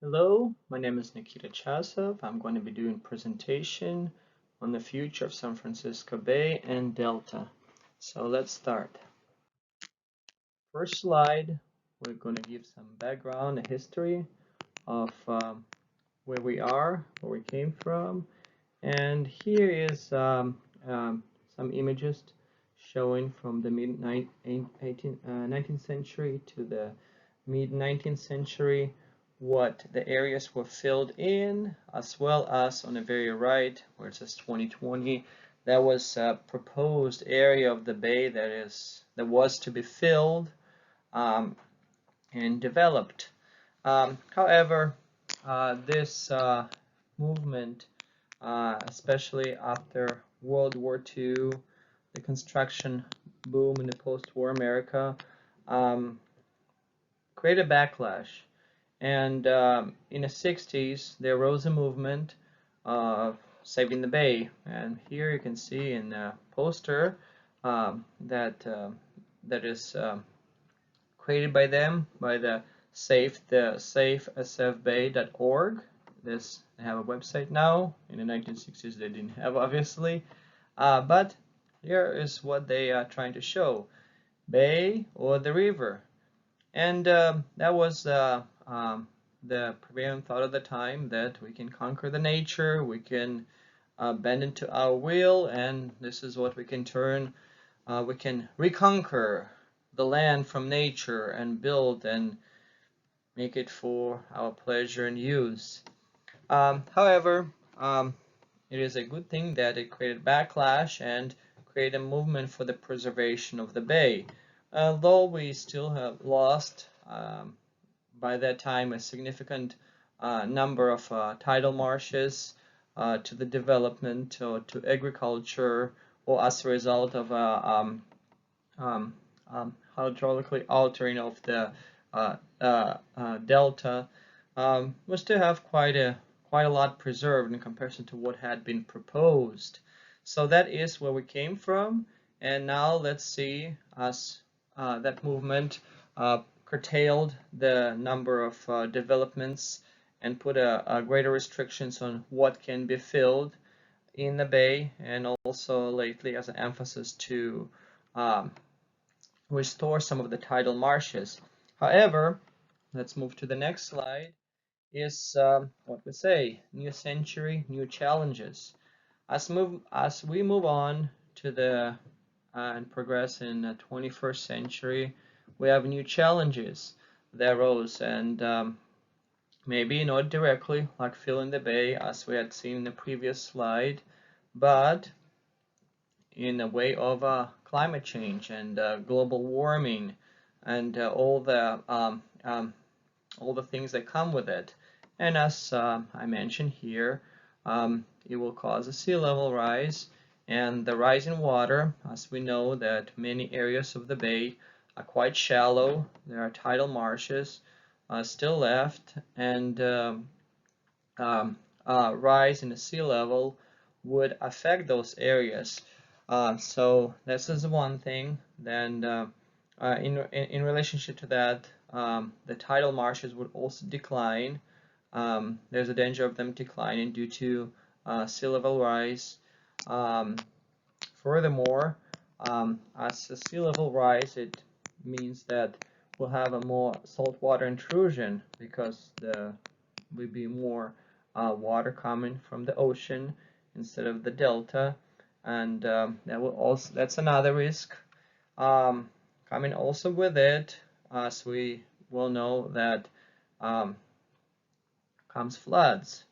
Hello, my name is Nikita Chasov. I'm going to be doing a presentation on the future of San Francisco Bay and Delta. So let's start. First slide, we're going to give some background, a history of where we are, where we came from. And here is some images showing from the mid-19th century to the mid-19th century what the areas were filled in, as well as on the very right where it says 2020, that was a proposed area of the bay that was to be filled and developed. However, this movement, especially after World War II, the construction boom in the post-war America, um, created a backlash. And in the 60s, there arose a movement of saving the bay. And here you can see in a poster that is created by them, by the sfsu.org. They have a website now. In the 1960s, they didn't have, obviously. But here is what they are trying to show: bay or the river. And that was the prevailing thought of the time, that we can conquer the nature, we can bend into our will, and this is what we can turn. We can reconquer the land from nature and build and make it for our pleasure and use. However, it is a good thing that it created backlash and created a movement for the preservation of the bay. Though we still have lost by that time a significant number of tidal marshes to the development or to agriculture, or as a result of hydraulically altering of the delta, we still have quite a lot preserved in comparison to what had been proposed. So that is where we came from, and now let's see as that movement curtailed the number of developments and put a greater restrictions on what can be filled in the bay, and also lately as an emphasis to restore some of the tidal marshes. However, let's move to the next slide, is what we say, new century, new challenges. As we move on to the and progress in the 21st century, we have new challenges that arose, and maybe not directly like filling the bay as we had seen in the previous slide, but in a way of climate change and global warming and all the things that come with it. And as I mentioned here, it will cause a sea level rise, and the rise in water, as we know that many areas of the bay are quite shallow. There are tidal marshes still left, and rise in the sea level would affect those areas. So this is one thing. Then in relationship to that, the tidal marshes would also decline. There's a danger of them declining due to sea level rise. Furthermore, as the sea level rise, it means that we'll have a more saltwater intrusion, because there will be more water coming from the ocean instead of the delta, and that's another risk coming also with it, as we will know that comes floods.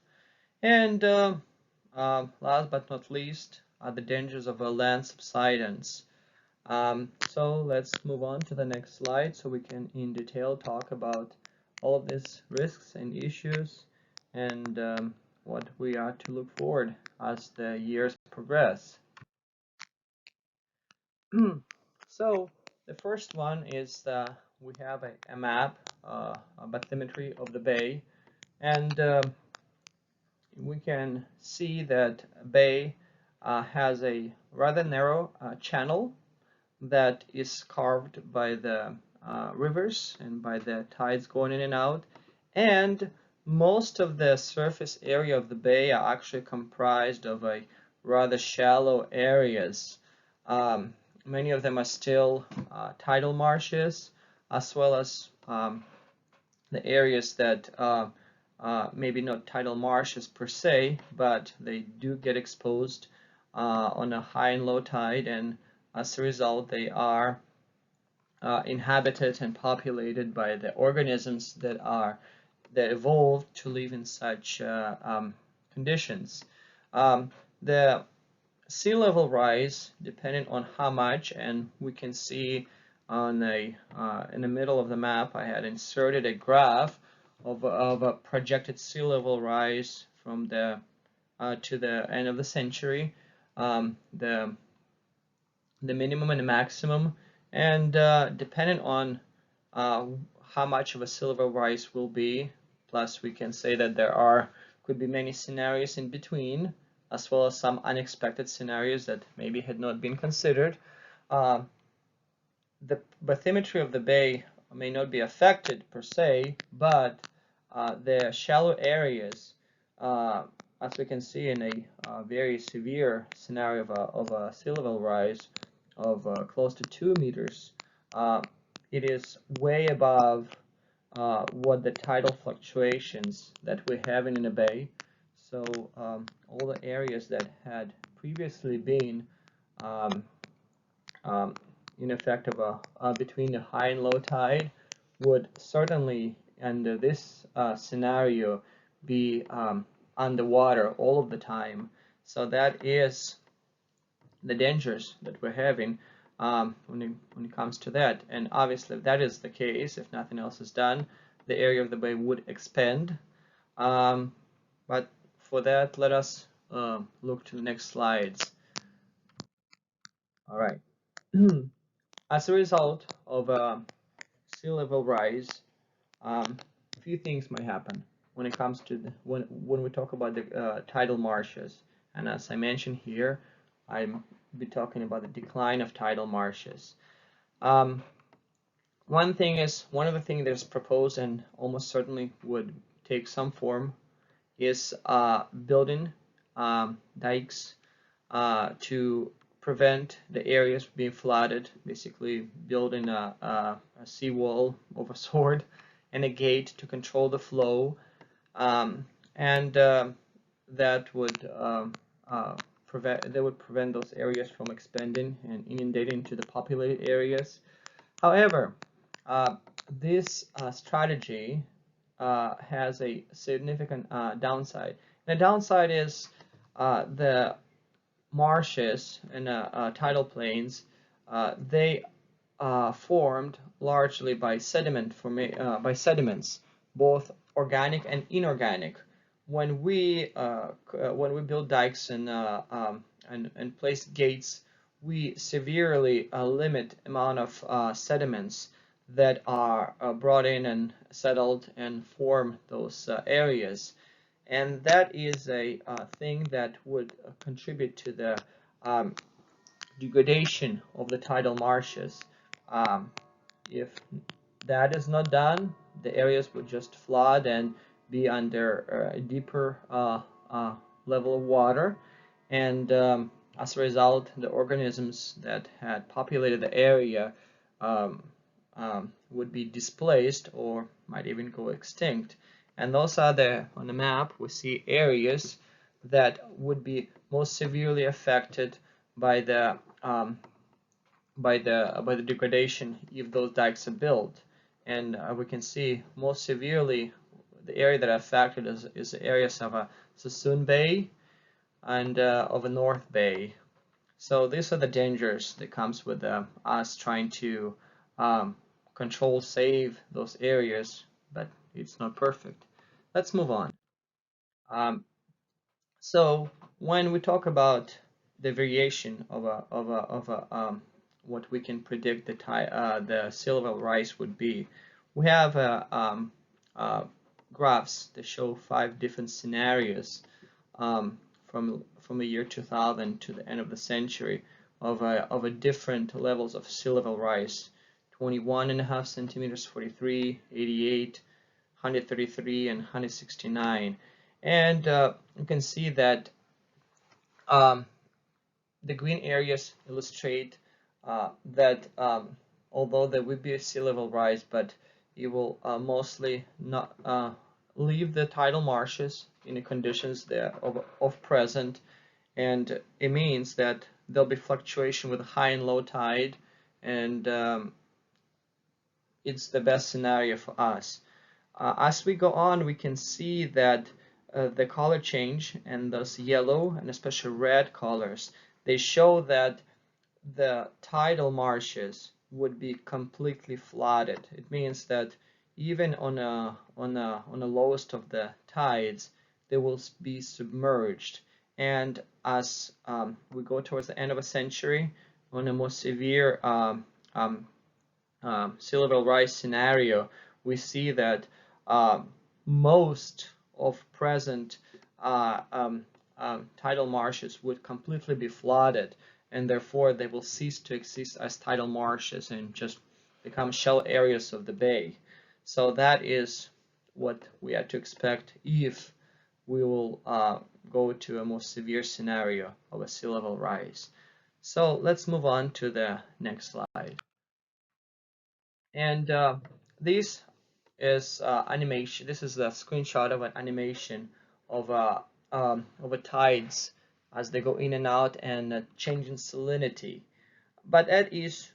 And last but not least are the dangers of a land subsidence. So let's move on to the next slide so we can in detail talk about all of these risks and issues, and what we are to look forward as the years progress. So the first one is we have a map, a bathymetry of the bay, and we can see that bay has a rather narrow channel that is carved by the rivers and by the tides going in and out, and most of the surface area of the bay are actually comprised of a rather shallow areas. Many of them are still tidal marshes, as well as the areas that maybe not tidal marshes per se, but they do get exposed on a high and low tide, and as a result they are inhabited and populated by the organisms that evolved to live in such conditions. The sea level rise, depending on how much, and we can see on in the middle of the map, I had inserted a graph of a projected sea level rise from the to the end of the century, the minimum and the maximum, and depending on how much of a sea level rise will be, plus we can say that there could be many scenarios in between, as well as some unexpected scenarios that maybe had not been considered. The bathymetry of the bay may not be affected per se, but the shallow areas, as we can see in a very severe scenario of a sea level rise of close to 2 meters, it is way above what the tidal fluctuations that we have in a bay. So all the areas that had previously been in effect of between the high and low tide would certainly, under this scenario, be underwater all of the time. So that is the dangers that we're having when it comes to that. And obviously, if that is the case, if nothing else is done, the area of the bay would expand. But for that, let us look to the next slides. All right. As a result of sea level rise, a few things might happen when it comes to when we talk about the tidal marshes. And as I mentioned here, I'm be talking about the decline of tidal marshes. One of the things that's proposed and almost certainly would take some form is building dikes to prevent the areas being flooded, basically building a seawall of a sort and a gate to control the flow, and that would prevent those areas from expanding and inundating into the populated areas. However, this strategy has a significant downside. The downside is the marshes and tidal plains, they formed largely by sediments, both organic and inorganic. When we build dikes and place gates, we severely limit amount of sediments that are brought in and settled and form those areas. And that is a thing that would contribute to the degradation of the tidal marshes. If that is not done, the areas would just flood and be under a deeper level of water, and as a result, the organisms that had populated the area would be displaced or might even go extinct. And those are on the map, we see areas that would be most severely affected by the degradation if those dikes are built. And we can see most severely the area that are affected is the areas of a sfsu Bay and of a North Bay. So these are the dangers that comes with us trying to control, save those areas, but it's not perfect. Let's move on. So when we talk about the variation of what we can predict the sea level rise would be, we have graphs that show 5 different scenarios from the year 2000 to the end of the century of a different levels of sea level rise: 21.5 centimeters, 43, 88, 133 and 169. And you can see that um, the green areas illustrate that although there will be a sea level rise, but it will mostly not leave the tidal marshes in the conditions there of present, and it means that there'll be fluctuation with high and low tide, and it's the best scenario for us. As we go on, we can see that the color change, and those yellow and especially red colors, they show that the tidal marshes would be completely flooded. It means that even on the lowest of the tides, they will be submerged. And as we go towards the end of a century, on a more severe sea level rise scenario, we see that most of present tidal marshes would completely be flooded, and therefore they will cease to exist as tidal marshes and just become shell areas of the bay. So that is what we are to expect if we will go to a more severe scenario of a sea level rise. So let's move on to the next slide. And this is animation. This is a screenshot of an animation of a tides as they go in and out, and change in salinity. But that is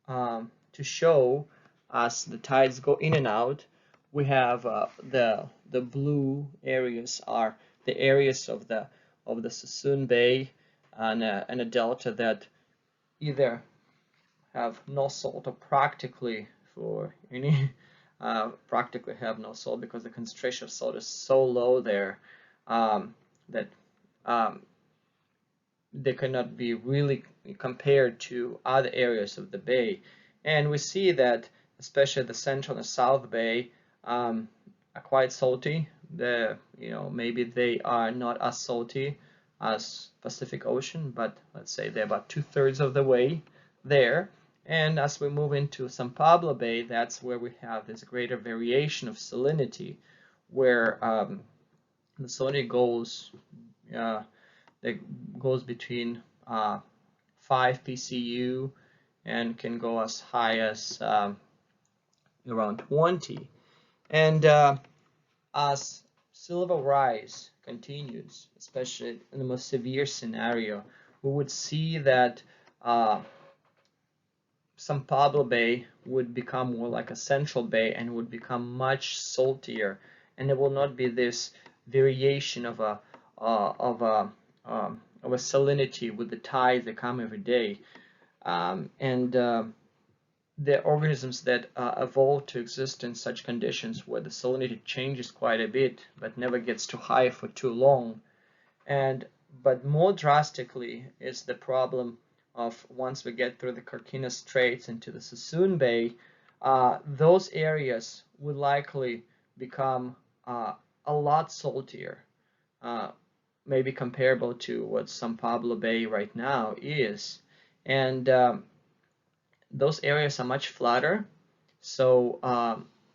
to show as the tides go in and out, we have the blue areas are the areas of the Sassoon Bay and a delta that either have no salt or practically for any practically have no salt, because the concentration of salt is so low there that they cannot be really compared to other areas of the bay. And we see that especially the central and south bay are quite salty. Maybe they are not as salty as Pacific Ocean, but let's say they're about 2/3 of the way there. And as we move into San Pablo Bay, that's where we have this greater variation of salinity, where the salinity goes between 5 PCU and can go as high as around 20. And as sea level rise continues, especially in the most severe scenario, we would see that San Pablo Bay would become more like a central bay and would become much saltier, and there will not be this variation of a salinity with the tides that come every day. The organisms that evolve to exist in such conditions where the salinity changes quite a bit but never gets too high for too long. But more drastically is the problem of once we get through the Carquinez Straits into the Sassoon Bay, those areas would likely become a lot saltier, maybe comparable to what San Pablo Bay right now is. And those areas are much flatter, so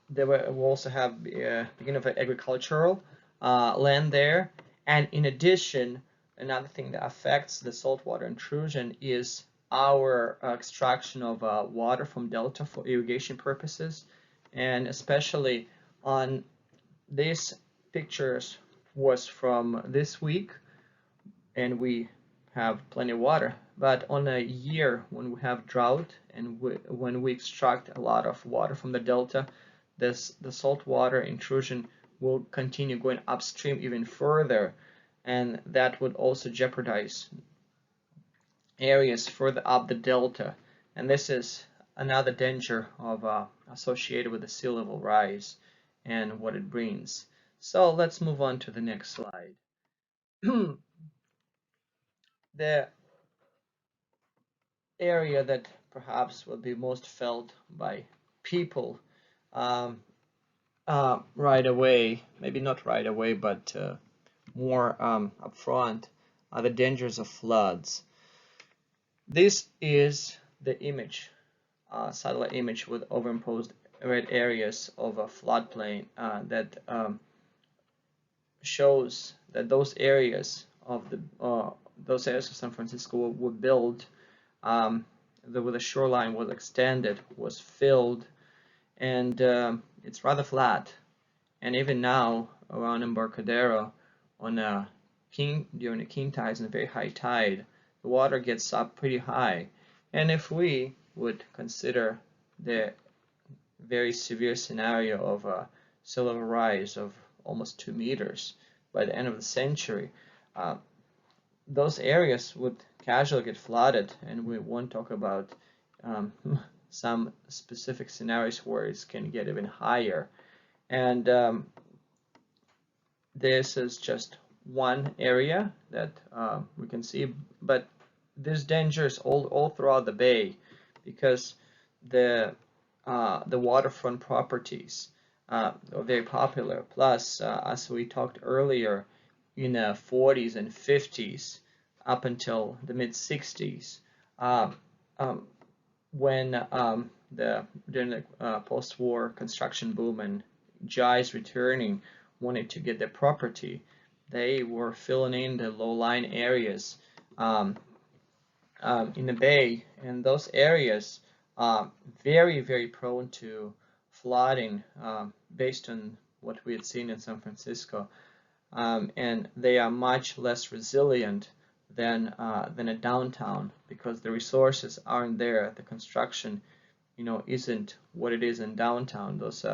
we also have beginning of agricultural land there. And in addition, another thing that affects the saltwater intrusion is our extraction of water from delta for irrigation purposes. And especially on these pictures was from this week, and we have plenty of water. But on a year when we have drought and when we extract a lot of water from the delta, the saltwater intrusion will continue going upstream even further, and that would also jeopardize areas further up the delta. And this is another danger of associated with the sea level rise and what it brings. So let's move on to the next slide. The area that perhaps will be most felt by people right away, maybe not right away, but more upfront, are the dangers of floods. This is the image, satellite image with overimposed red areas of a floodplain that shows that those areas of San Francisco were built where the shoreline was extended, was filled, and it's rather flat. And even now around Embarcadero, on during the king tides and a very high tide, the water gets up pretty high. And if we would consider the very severe scenario of a sea level rise of almost 2 meters by the end of the century, those areas would casually get flooded, and we won't talk about some specific scenarios where it can get even higher. And this is just one area that we can see, but there's dangers all throughout the bay, because the waterfront properties are very popular. Plus, as we talked earlier, in the 40s and 50s up until the mid 60s, when during the post-war construction boom and GIs returning wanted to get their property, they were filling in the low-lying areas in the bay, and those areas are very, very prone to flooding based on what we had seen in San Francisco, and they are much less resilient than a downtown, because the resources aren't there. The construction, isn't what it is in downtown. Those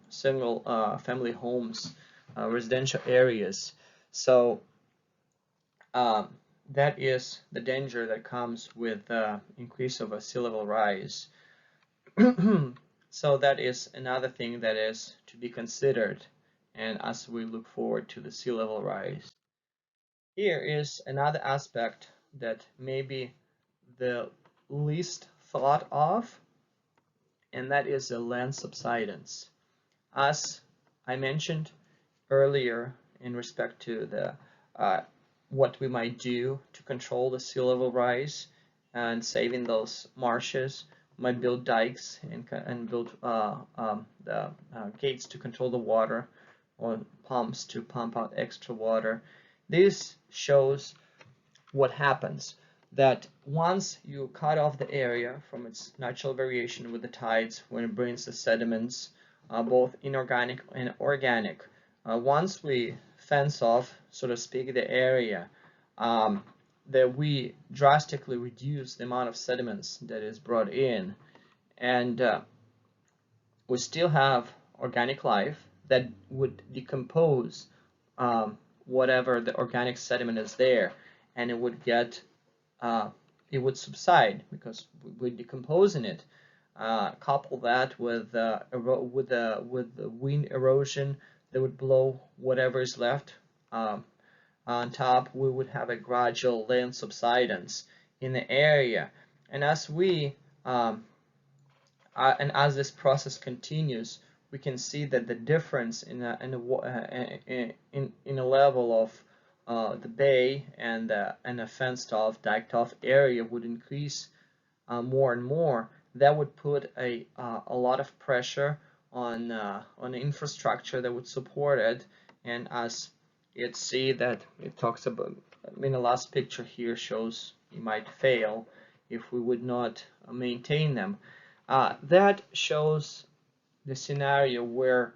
single family homes, residential areas. So that is the danger that comes with increase of a sea level rise. So that is another thing that is to be considered, and as we look forward to the sea level rise. Here is another aspect that may be the least thought of, and that is the land subsidence. As I mentioned earlier in respect to the what we might do to control the sea level rise and saving those marshes, we might build dikes and build the gates to control the water, or pumps to pump out extra water. This shows what happens, that once you cut off the area from its natural variation with the tides, when it brings the sediments, both inorganic and organic, once we fence off, so to speak, the area, that we drastically reduce the amount of sediments that is brought in, and we still have organic life that would decompose whatever the organic sediment is there, and it would subside because we're decomposing it. Couple that with the wind erosion that would blow whatever is left on top, we would have a gradual land subsidence in the area. And as as this process continues, we can see that the difference in a level of the bay and a fenced off, diked off area would increase more and more. That would put a lot of pressure on the infrastructure that would support it. And as you'd see that it talks about, the last picture here shows you might fail if we would not maintain them. That shows the scenario where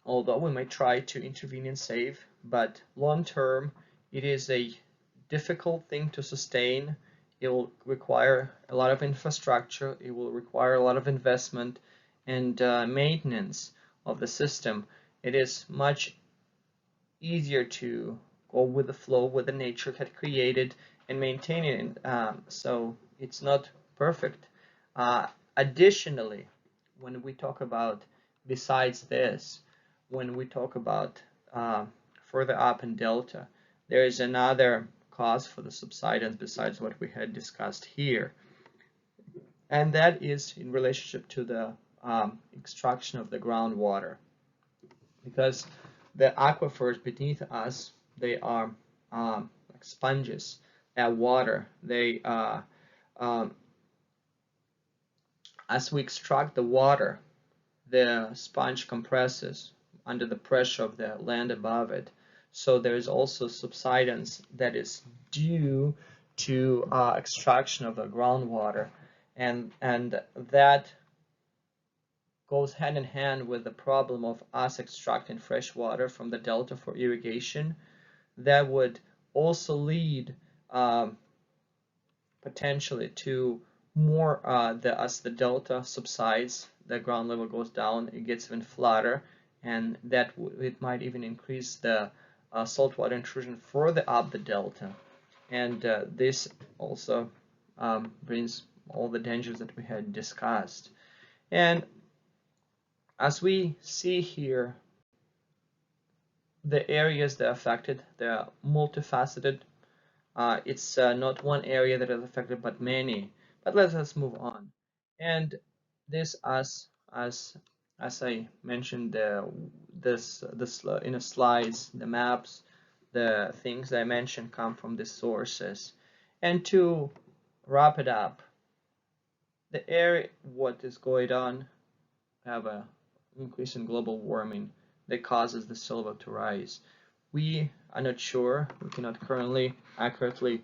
although we might try to intervene and save, but long term it is a difficult thing to sustain. It will require a lot of infrastructure, it will require a lot of investment and maintenance of the system. It is much easier to go with the flow, with the nature had created, and maintain it. So it's not perfect. Additionally, when we talk about, besides this, when we talk about further up in delta, there is another cause for the subsidence besides what we had discussed here, and that is in relationship to the extraction of the groundwater, because the aquifers beneath us, they are like sponges at water. They as we extract the water, the sponge compresses under the pressure of the land above it. So there is also subsidence that is due to extraction of the groundwater, and that goes hand in hand with the problem of us extracting fresh water from the delta for irrigation. That would also lead potentially to more as the delta subsides, the ground level goes down, it gets even flatter, and that it might even increase the saltwater intrusion further up the delta. And this also brings all the dangers that we had discussed. And as we see here, the areas that are affected, they're multifaceted. It's not one area that is affected, but many. But let us move on. And this, as I mentioned, this in the slides, the maps, the things I mentioned come from these sources. And to wrap it up, the area, what is going on, have a increase in global warming that causes the sea level to rise. We are not sure, we cannot currently accurately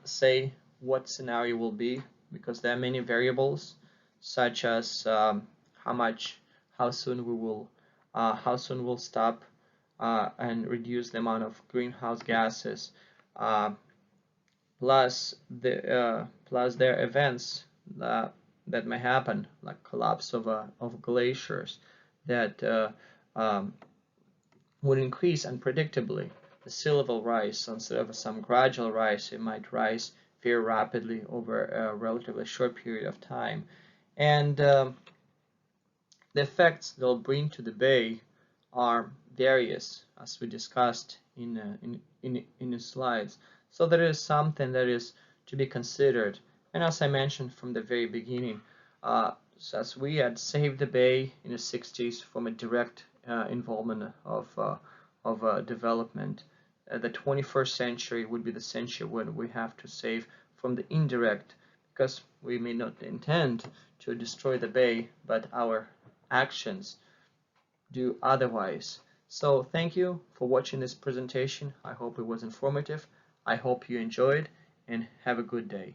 say what scenario will be, because there are many variables, such as how soon we'll stop and reduce the amount of greenhouse gases, plus there are events that may happen, like collapse of glaciers that would increase unpredictably. The sea level rise, instead of some gradual rise, it might rise very rapidly over a relatively short period of time. And the effects they'll bring to the bay are various, as we discussed in the slides. So there is something that is to be considered. And as I mentioned from the very beginning, so as we had saved the bay in the 60s from a direct involvement of development, the 21st century would be the century when we have to save from the indirect, because we may not intend to destroy the bay, but our actions do otherwise. So thank you for watching this presentation. I hope it was informative. I hope you enjoyed, and have a good day.